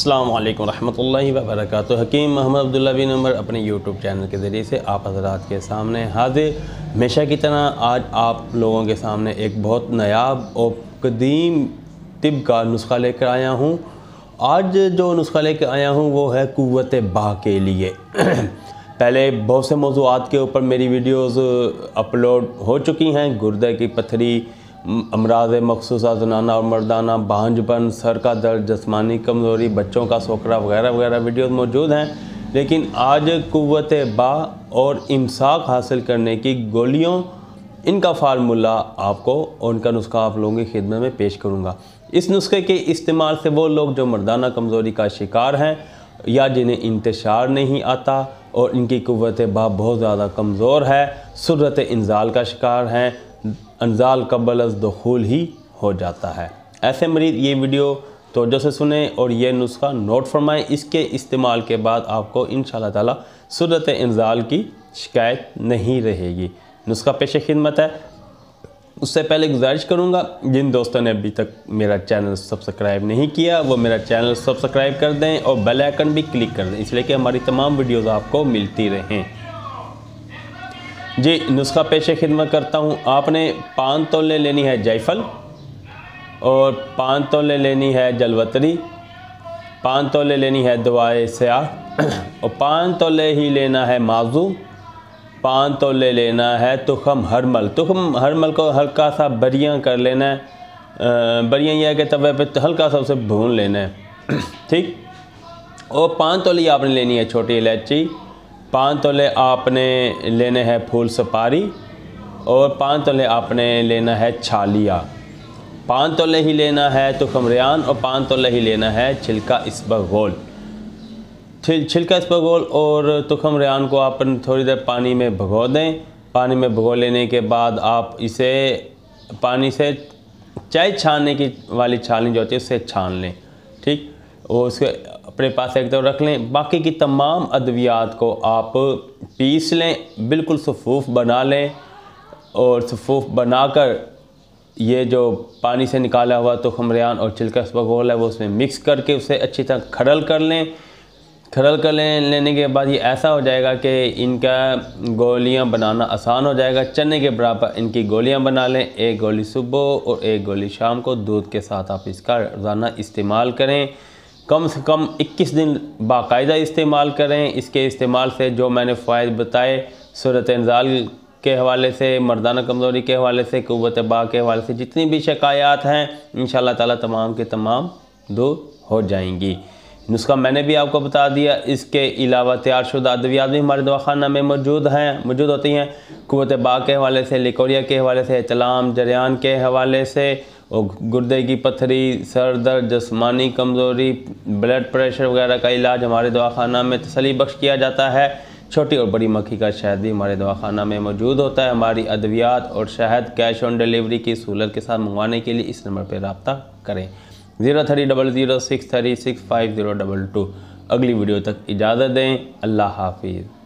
अस्सलाम वालेकुम रहमतुल्लाहि व बरकातुहू। हकीम मोहम्मद अब्दुल्ला बिन उमर अपने यूट्यूब चैनल के ज़रिए से आप हज़रात के सामने हाजिर। हमेशा की तरह आज आप लोगों के सामने एक बहुत नायाब और कदीम तिब का नुस्खा लेकर आया हूँ। आज जो नुस्खा लेकर आया हूँ वो है कुव्वत बा के लिए। पहले बहुत से मौज़ूआत के ऊपर मेरी वीडियोज़ अपलोड हो चुकी हैं। गुर्दे की पथरी, अमराज़ मखसूसा ज़नाना और मर्दाना, बांझपन, सर का दर्द, जिस्मानी कमज़ोरी, बच्चों का सोकरा वगैरह वगैरह वीडियोज़ मौजूद हैं। लेकिन आज कुव्वत बा और इमसाक हासिल करने की गोलियों, इनका फार्मूला आपको और उनका नुस्खा आप लोगों की खिदमत में पेश करूँगा। इस नुस्खे के इस्तेमाल से वो लोग जो मर्दाना कमज़ोरी का शिकार हैं या जिन्हें इंतशार नहीं आता और इनकी कुव्वत बा बहुत ज़्यादा कमज़ोर है, सुर्रत इंज़ाल का शिकार हैं, अंजाल कबल अज़ दुखूल ही हो जाता है, ऐसे मरीज़ ये वीडियो तवज्जो से सुने और ये नुस्खा नोट फरमाएं। इसके इस्तेमाल के बाद आपको इंशाअल्लाह ताला सुर्रत इंज़ाल की शिकायत नहीं रहेगी। नुस्खा पेश खिदमत है। उससे पहले गुजारिश करूँगा, जिन दोस्तों ने अभी तक मेरा चैनल सब्सक्राइब नहीं किया वो मेरा चैनल सब्सक्राइब कर दें और बेल आइकन भी क्लिक कर दें, इसलिए कि हमारी तमाम वीडियोज़ आपको मिलती रहें। जी, नुस्खा पेश खिदमत करता हूँ। आपने 5 तोले लेनी है जायफल और 5 तोले लेनी है जलवतरी, 5 तोले लेनी है दवाए स्याह और 5 तोले ही लेना है माजू, 5 तोले लेना है तुखम हरमल। तुखम हरमल को हल्का सा बरियां कर लेना है। बरियां यह है कि तवे पे हल्का सा उसे भून लेना है, ठीक। और 5 तोले आपने लेनी है छोटी इलायची, 5 तोले आपने लेने हैं फूल सुपारी और 5 तोले आपने लेना है छालिया, 5 तोले ही लेना है तुखम रियान और 5 तोले ही लेना है छिलका इसबगोल। छिलका इसबगोल और तुखम रियान को आप थोड़ी देर पानी में भिगो दें। पानी में भिगो लेने के बाद आप इसे पानी से चाय छानने की वाली छाननी जो होती है उससे छान लें, ठीक। और उसके अपने पास एक तरफ रख लें। बाकी की तमाम अद्वियात को आप पीस लें, बिल्कुल सफ़ूफ़ बना लें और सफ़ूफ़ बनाकर ये जो पानी से निकाला हुआ तुखम रियान और छिलका इसबगोल है वो उसमें मिक्स करके उसे अच्छी तरह खरल कर लें। खरल कर लेने के बाद ये ऐसा हो जाएगा कि इनका गोलियां बनाना आसान हो जाएगा। चने के बराबर इनकी गोलियां बना लें, एक गोली सुबह और एक गोली शाम को दूध के साथ आप इसका रोज़ाना इस्तेमाल करें। कम से कम 21 दिन बाकायदा इस्तेमाल करें। इसके इस्तेमाल से जो मैंने फ़ायदे बताए, सूरत इंज़ाल के हवाले से, मर्दाना कमज़ोरी के हवाले से, कुव्वत बा के हवाले से जितनी भी शिकायत हैं इंशाअल्लाह ताला तमाम के तमाम दूर हो जाएंगी। नुस्खा मैंने भी आपको बता दिया। इसके अलावा तैयारशुदा अद्वियात भी हमारे दवाखाना में मौजूद होती हैं। कुव्वत बा के हवाले से, लिकोरिया के हवाले से, तलाम जरियान के हवाले से और गुर्दे की पथरी, सर दर्द, जिस्मानी कमज़ोरी, ब्लड प्रेशर वगैरह का इलाज हमारे दवाखाना में तसल्ली बख्श किया जाता है। छोटी और बड़ी मक्खी का शहद भी हमारे दवाखाना में मौजूद होता है। हमारी अद्वियात और शहद कैश ऑन डिलीवरी की सहूलत के साथ मंगवाने के लिए इस नंबर पर रब्ता करें 0300636502। अगली वीडियो तक इजाज़त दें। अल्लाह हाफिज़।